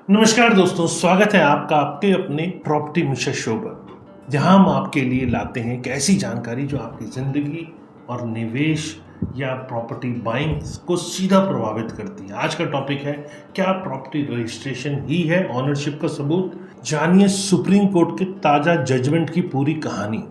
नमस्कार दोस्तों, स्वागत है आपका आपके अपने प्रॉपर्टी मिशन शो पर, जहां हम आपके लिए लाते हैं एक ऐसी जानकारी जो आपकी ज़िंदगी और निवेश या प्रॉपर्टी बाइंग को सीधा प्रभावित करती है। आज का टॉपिक है, क्या प्रॉपर्टी रजिस्ट्रेशन ही है ऑनरशिप का सबूत? जानिए सुप्रीम कोर्ट के ताज़ा जजमेंट की पूरी कहानी।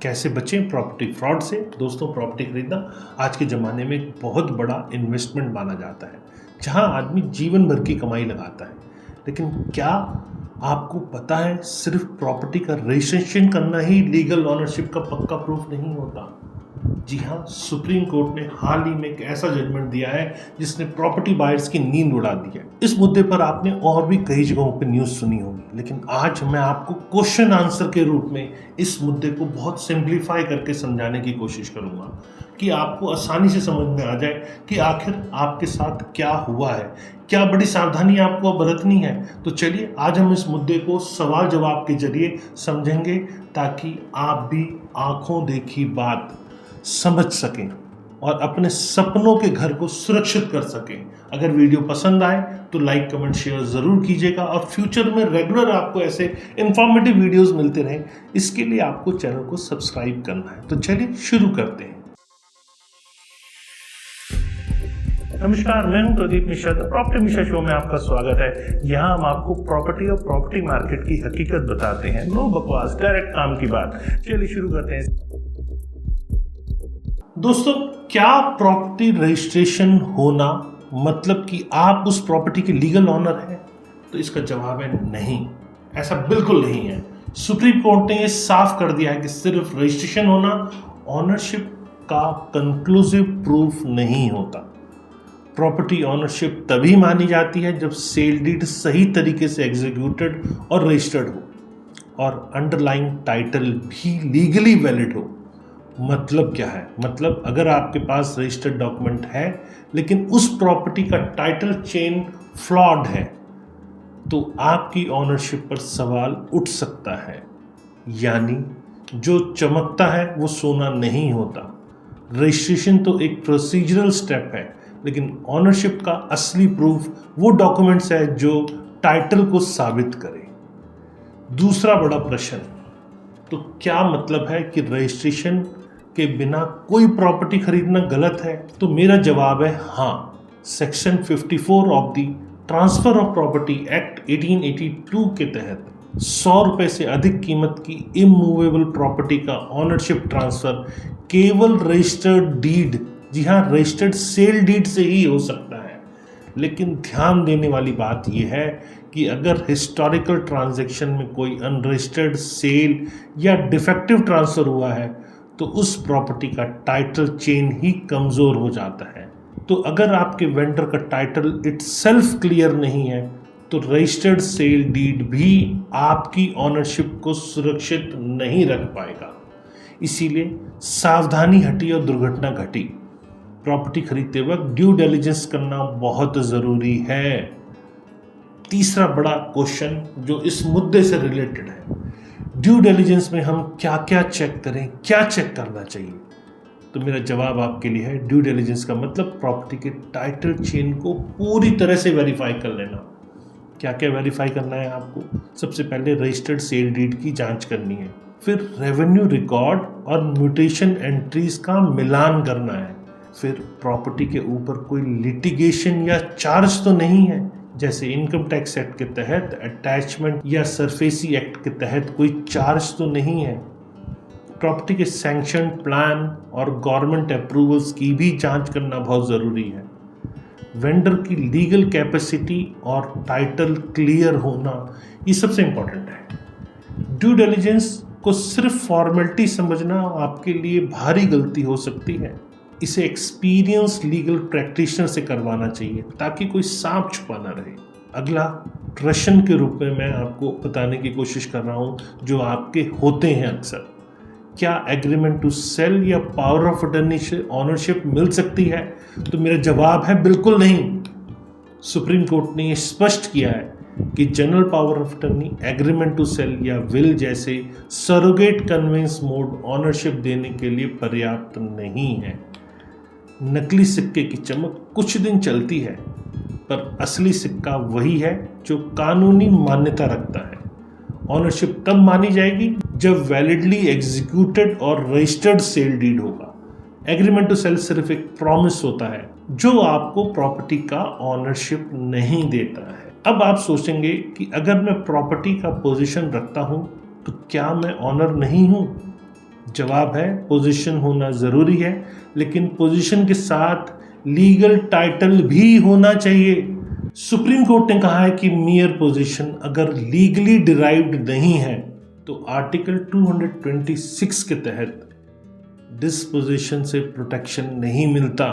कैसे बचें प्रॉपर्टी फ्रॉड से? दोस्तों, प्रॉपर्टी खरीदना आज के ज़माने में एक बहुत बड़ा इन्वेस्टमेंट माना जाता है, जहां आदमी जीवन भर की कमाई लगाता है। लेकिन क्या आपको पता है, सिर्फ प्रॉपर्टी का रजिस्ट्रेशन करना ही लीगल ओनरशिप का पक्का प्रूफ नहीं होता? जी हाँ, सुप्रीम कोर्ट ने हाल ही में एक ऐसा जजमेंट दिया है जिसने प्रॉपर्टी बायर्स की नींद उड़ा दी है। इस मुद्दे पर आपने और भी कई जगहों पर न्यूज़ सुनी होगी, लेकिन आज मैं आपको क्वेश्चन आंसर के रूप में इस मुद्दे को बहुत सिंप्लीफाई करके समझाने की कोशिश करूंगा कि आपको आसानी से समझ में आ जाए कि आखिर आपके साथ क्या हुआ है, क्या बड़ी सावधानी आपको बरतनी है। तो चलिए आज हम इस मुद्दे को सवाल जवाब के जरिए समझेंगे, ताकि आप भी आंखों देखी बात समझ सकें और अपने सपनों के घर को सुरक्षित कर सकें। अगर वीडियो पसंद आए तो लाइक कमेंट शेयर ज़रूर कीजिएगा, और फ्यूचर में रेगुलर आपको ऐसे इंफॉर्मेटिव वीडियोस मिलते रहें, इसके लिए आपको चैनल को सब्सक्राइब करना है। तो चलिए शुरू करते हैं। नमस्कार, मैं हूं प्रदीप मिश्रा। प्रॉपर्टी मिश्रा शो में आपका स्वागत है। यहाँ हम आपको प्रॉपर्टी और प्रॉपर्टी मार्केट की हकीकत बताते हैं। नो बकवास, डायरेक्ट काम की बात। चलिए शुरू करते हैं। दोस्तों, क्या प्रॉपर्टी रजिस्ट्रेशन होना मतलब कि आप उस प्रॉपर्टी के लीगल ऑनर हैं? तो इसका जवाब है नहीं, ऐसा बिल्कुल नहीं है। सुप्रीम कोर्ट ने ये साफ कर दिया है कि सिर्फ रजिस्ट्रेशन होना ऑनरशिप का कंक्लूसिव प्रूफ नहीं होता। प्रॉपर्टी ऑनरशिप तभी मानी जाती है जब सेल डीड सही तरीके से एग्जीक्यूटेड और रजिस्टर्ड हो और अंडरलाइंग टाइटल भी लीगली वैलिड हो। मतलब क्या है? मतलब अगर आपके पास रजिस्टर्ड डॉक्यूमेंट है लेकिन उस प्रॉपर्टी का टाइटल चेन फ्लॉड है, तो आपकी ऑनरशिप पर सवाल उठ सकता है। यानी जो चमकता है वो सोना नहीं होता। रजिस्ट्रेशन तो एक प्रोसीजरल स्टेप है, लेकिन ऑनरशिप का असली प्रूफ वो डॉक्यूमेंट्स है जो टाइटल को साबित करे। दूसरा बड़ा प्रश्न, तो क्या मतलब है कि रजिस्ट्रेशन के बिना कोई प्रॉपर्टी खरीदना गलत है? तो मेरा जवाब है हाँ। Section 54 of the transfer of property act 1882 के तहत 100 रुपए से अधिक कीमत की इमूवेबल प्रॉपर्टी का ऑनरशिप ट्रांसफर केवल रजिस्टर्ड डीड, जी हाँ, रजिस्टर्ड सेल डीड से ही हो सकता है। लेकिन ध्यान देने वाली बात यह है कि अगर हिस्टोरिकल ट्रांजैक्शन में कोई अनरजिस्टर्ड सेल या डिफेक्टिव ट्रांसफ़र हुआ है तो उस प्रॉपर्टी का टाइटल चेन ही कमज़ोर हो जाता है। तो अगर आपके वेंडर का टाइटल इटसेल्फ क्लियर नहीं है तो रजिस्टर्ड सेल डीड भी आपकी ऑनरशिप को सुरक्षित नहीं रख पाएगा। इसीलिए सावधानी हटी और दुर्घटना घटी। प्रॉपर्टी खरीदते वक्त ड्यू डिलिजेंस करना बहुत ज़रूरी है। तीसरा बड़ा क्वेश्चन जो इस मुद्दे से रिलेटेड है, ड्यू डिलिजेंस में हम क्या क्या चेक करें, क्या चेक करना चाहिए? तो मेरा जवाब आपके लिए है, ड्यू डिलिजेंस का मतलब प्रॉपर्टी के टाइटल चेन को पूरी तरह से वेरीफाई कर लेना। क्या क्या वेरीफाई करना है आपको? सबसे पहले रजिस्टर्ड सेल डीड की जांच करनी है, फिर रेवेन्यू रिकॉर्ड और म्यूटेशन एंट्रीज का मिलान करना है, फिर प्रॉपर्टी के ऊपर कोई लिटिगेशन या चार्ज तो नहीं है, जैसे इनकम टैक्स एक्ट के तहत, अटैचमेंट या सरफेसी एक्ट के तहत कोई चार्ज तो नहीं है। प्रॉपर्टी के सैंक्शन प्लान और गवर्नमेंट अप्रूवल्स की भी जांच करना बहुत ज़रूरी है। वेंडर की लीगल कैपेसिटी और टाइटल क्लियर होना, ये सबसे इम्पोर्टेंट है। ड्यू डिलिजेंस को सिर्फ फॉर्मेलिटी समझना आपके लिए भारी गलती हो सकती है। इसे एक्सपीरियंस लीगल प्रैक्टिशनर से करवाना चाहिए ताकि कोई सांप छुपा ना रहे। अगला प्रश्न के रूप में मैं आपको बताने की कोशिश कर रहा हूँ जो आपके होते हैं अक्सर, क्या एग्रीमेंट टू सेल या पावर ऑफ अटर्नी से ऑनरशिप मिल सकती है? तो मेरा जवाब है बिल्कुल नहीं। सुप्रीम कोर्ट ने ये स्पष्ट किया है कि general power of attorney, agreement to sell या विल जैसे सरोगेट कन्वेंस मोड ऑनरशिप देने के लिए पर्याप्त नहीं है। नकली सिक्के की चमक कुछ दिन चलती है, पर असली सिक्का वही है जो कानूनी मान्यता रखता है। ऑनरशिप तब मानी जाएगी जब वैलिडली एग्जीक्यूटेड और रजिस्टर्ड सेल डीड होगा। एग्रीमेंट टू सेल सिर्फ एक प्रॉमिस होता है जो आपको प्रॉपर्टी का ऑनरशिप नहीं देता है। अब आप सोचेंगे कि अगर मैं प्रॉपर्टी का पोजीशन रखता हूं तो क्या मैं ऑनर नहीं हूं? जवाब है पोजीशन होना जरूरी है, लेकिन पोजीशन के साथ लीगल टाइटल भी होना चाहिए। सुप्रीम कोर्ट ने कहा है कि मियर पोजीशन अगर लीगली डिराइव्ड नहीं है तो आर्टिकल 226 के तहत डिस्पोजिशन से प्रोटेक्शन नहीं मिलता।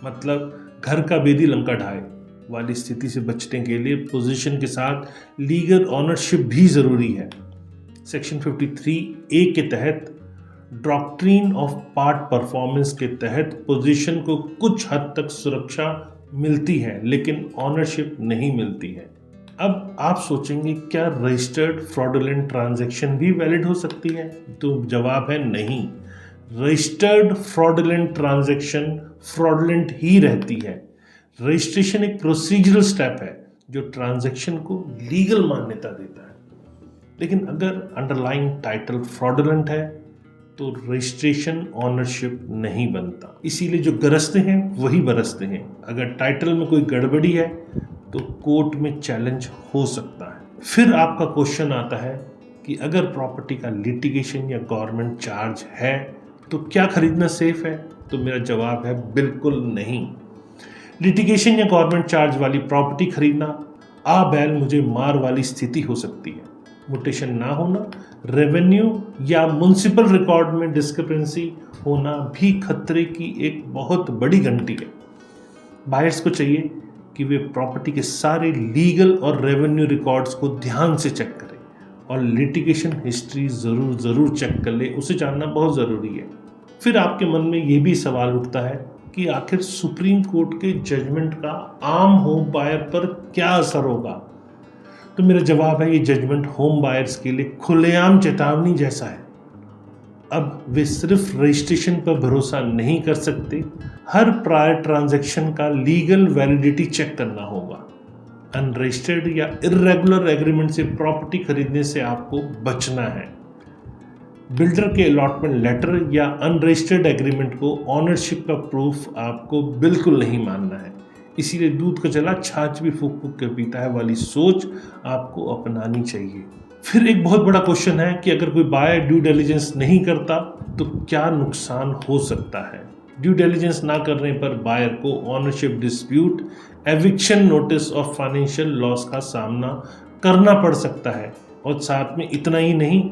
मतलब घर का बेदी लंका ढाए वाली स्थिति से बचने के लिए पोजीशन के साथ लीगल ऑनरशिप भी जरूरी है। सेक्शन 53A के तहत डॉक्ट्रिन ऑफ पार्ट परफॉर्मेंस के तहत पोजीशन को कुछ हद तक सुरक्षा मिलती है, लेकिन ऑनरशिप नहीं मिलती है। अब आप सोचेंगे क्या रजिस्टर्ड फ्रॉडुलेंट ट्रांजैक्शन भी वैलिड हो सकती है? तो जवाब है नहीं। रजिस्टर्ड फ्रॉडुलेंट ट्रांजैक्शन फ्रॉडुलेंट ही रहती है। रजिस्ट्रेशन एक प्रोसीजरल स्टेप है जो ट्रांजैक्शन को लीगल मान्यता देता है, लेकिन अगर अंडरलाइंग टाइटल फ्रॉडुलेंट है तो रजिस्ट्रेशन ऑनरशिप नहीं बनता। इसीलिए जो गरजते हैं वही बरसते हैं। अगर टाइटल में कोई गड़बड़ी है तो कोर्ट में चैलेंज हो सकता है। फिर आपका क्वेश्चन आता है कि अगर प्रॉपर्टी का लिटिगेशन या गवर्नमेंट चार्ज है तो क्या खरीदना सेफ है? तो मेरा जवाब है बिल्कुल नहीं। लिटिगेशन या गवर्नमेंट चार्ज वाली प्रॉपर्टी खरीदना आ बैल मुझे मार वाली स्थिति हो सकती है। म्यूटेशन ना होना, रेवेन्यू या म्युनिसिपल रिकॉर्ड में डिस्क्रिपेंसी होना भी खतरे की एक बहुत बड़ी घंटी है। बायर्स को चाहिए कि वे प्रॉपर्टी के सारे लीगल और रेवेन्यू रिकॉर्ड्स को ध्यान से चेक करें और लिटिगेशन हिस्ट्री ज़रूर चेक कर ले, उसे जानना बहुत ज़रूरी है। फिर आपके मन में ये भी सवाल उठता है कि आखिर सुप्रीम कोर्ट के जजमेंट का आम होम बायर पर क्या असर होगा? तो मेरा जवाब है ये जजमेंट होम बायर्स के लिए खुलेआम चेतावनी जैसा है। अब वे सिर्फ रजिस्ट्रेशन पर भरोसा नहीं कर सकते, हर प्रायर ट्रांजैक्शन का लीगल वैलिडिटी चेक करना होगा। अनरजिस्टर्ड या इर्रेगुलर एग्रीमेंट से प्रॉपर्टी खरीदने से आपको बचना है। बिल्डर के अलॉटमेंट लेटर या अनरजिस्टर्ड एग्रीमेंट को ऑनरशिप का प्रूफ आपको बिल्कुल नहीं मानना है। इसीलिए दूध का चला छाछ भी फूक फूक के पीता है वाली सोच आपको अपनानी चाहिए। फिर एक बहुत बड़ा क्वेश्चन है कि अगर कोई बायर ड्यू डिलिजेंस नहीं करता तो क्या नुकसान हो सकता है? ड्यू डिलिजेंस ना करने पर बायर को ऑनरशिप डिस्प्यूट, एविक्शन नोटिस और फाइनेंशियल लॉस का सामना करना पड़ सकता है। और साथ में इतना ही नहीं,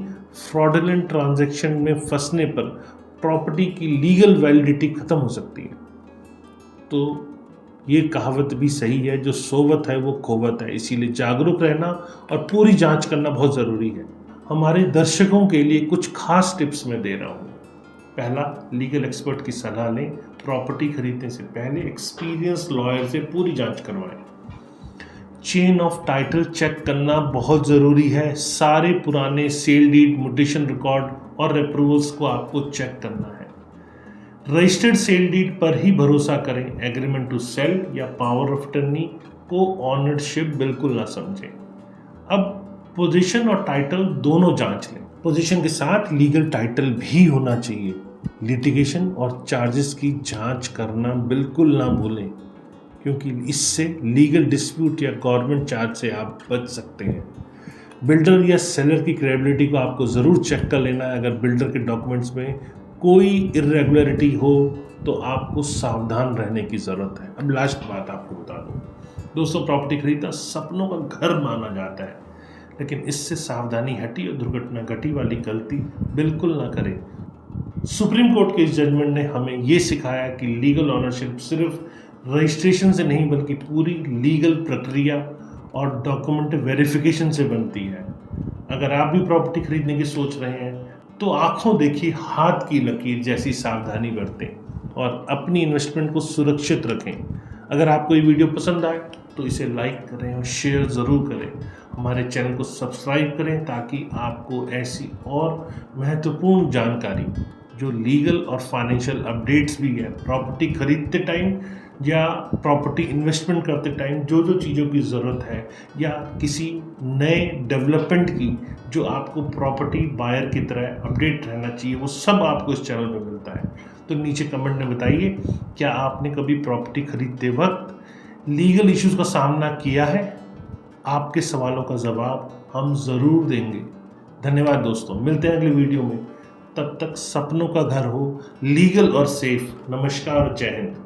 फ्रॉडुलेंट ट्रांजैक्शन में फंसने पर प्रॉपर्टी की लीगल वैलिडिटी खत्म हो सकती है। तो ये कहावत भी सही है, जो सोवत है वो खोवत है। इसीलिए जागरूक रहना और पूरी जांच करना बहुत ज़रूरी है। हमारे दर्शकों के लिए कुछ खास टिप्स मैं दे रहा हूँ। पहला, लीगल एक्सपर्ट की सलाह लें। प्रॉपर्टी खरीदने से पहले एक्सपीरियंस लॉयर से पूरी जांच करवाएं। चेन ऑफ टाइटल चेक करना बहुत ज़रूरी है। सारे पुराने सेल डीड, म्यूटेशन रिकॉर्ड और अप्रूवल्स को आपको चेक करना है। रजिस्टर्ड सेल डीड पर ही भरोसा करें। एग्रीमेंट टू सेल या पावर ऑफ अटर्नी को ऑनरशिप बिल्कुल ना समझें। अब पोजीशन और टाइटल दोनों जांच लें। पोजीशन के साथ लीगल टाइटल भी होना चाहिए। लिटिगेशन और चार्जेस की जांच करना बिल्कुल ना भूलें, क्योंकि इससे लीगल डिस्प्यूट या गवर्नमेंट चार्ज से आप बच सकते हैं। बिल्डर या सेलर की क्रेडिबिलिटी को आपको ज़रूर चेक कर लेना है। अगर बिल्डर के डॉक्यूमेंट्स में कोई इरेगुलरिटी हो तो आपको सावधान रहने की ज़रूरत है। अब लास्ट बात आपको बता दूं दोस्तों, प्रॉपर्टी खरीदना सपनों का घर माना जाता है, लेकिन इससे सावधानी हटी और दुर्घटना घटी वाली गलती बिल्कुल ना करें। सुप्रीम कोर्ट के इस जजमेंट ने हमें ये सिखाया कि लीगल ऑनरशिप सिर्फ रजिस्ट्रेशन से नहीं बल्कि पूरी लीगल प्रक्रिया और डॉक्यूमेंट वेरिफिकेशन से बनती है। अगर आप भी प्रॉपर्टी खरीदने की सोच रहे हैं तो आंखों देखी हाथ की लकीर जैसी सावधानी बरतें और अपनी इन्वेस्टमेंट को सुरक्षित रखें। अगर आपको ये वीडियो पसंद आए तो इसे लाइक करें और शेयर ज़रूर करें। हमारे चैनल को सब्सक्राइब करें ताकि आपको ऐसी और महत्वपूर्ण जानकारी जो लीगल और फाइनेंशियल अपडेट्स भी है प्रॉपर्टी खरीदते टाइम या प्रॉपर्टी इन्वेस्टमेंट करते टाइम जो जो चीज़ों की ज़रूरत है या किसी नए डेवलपमेंट की जो आपको प्रॉपर्टी बायर की तरह अपडेट रहना चाहिए, वो सब आपको इस चैनल में मिलता है। तो नीचे कमेंट में बताइए, क्या आपने कभी प्रॉपर्टी खरीदते वक्त लीगल इश्यूज़ का सामना किया है? आपके सवालों का जवाब हम ज़रूर देंगे। धन्यवाद दोस्तों, मिलते हैं अगले वीडियो में। तब तक सपनों का घर हो लीगल और सेफ। नमस्कार, जय हिंद।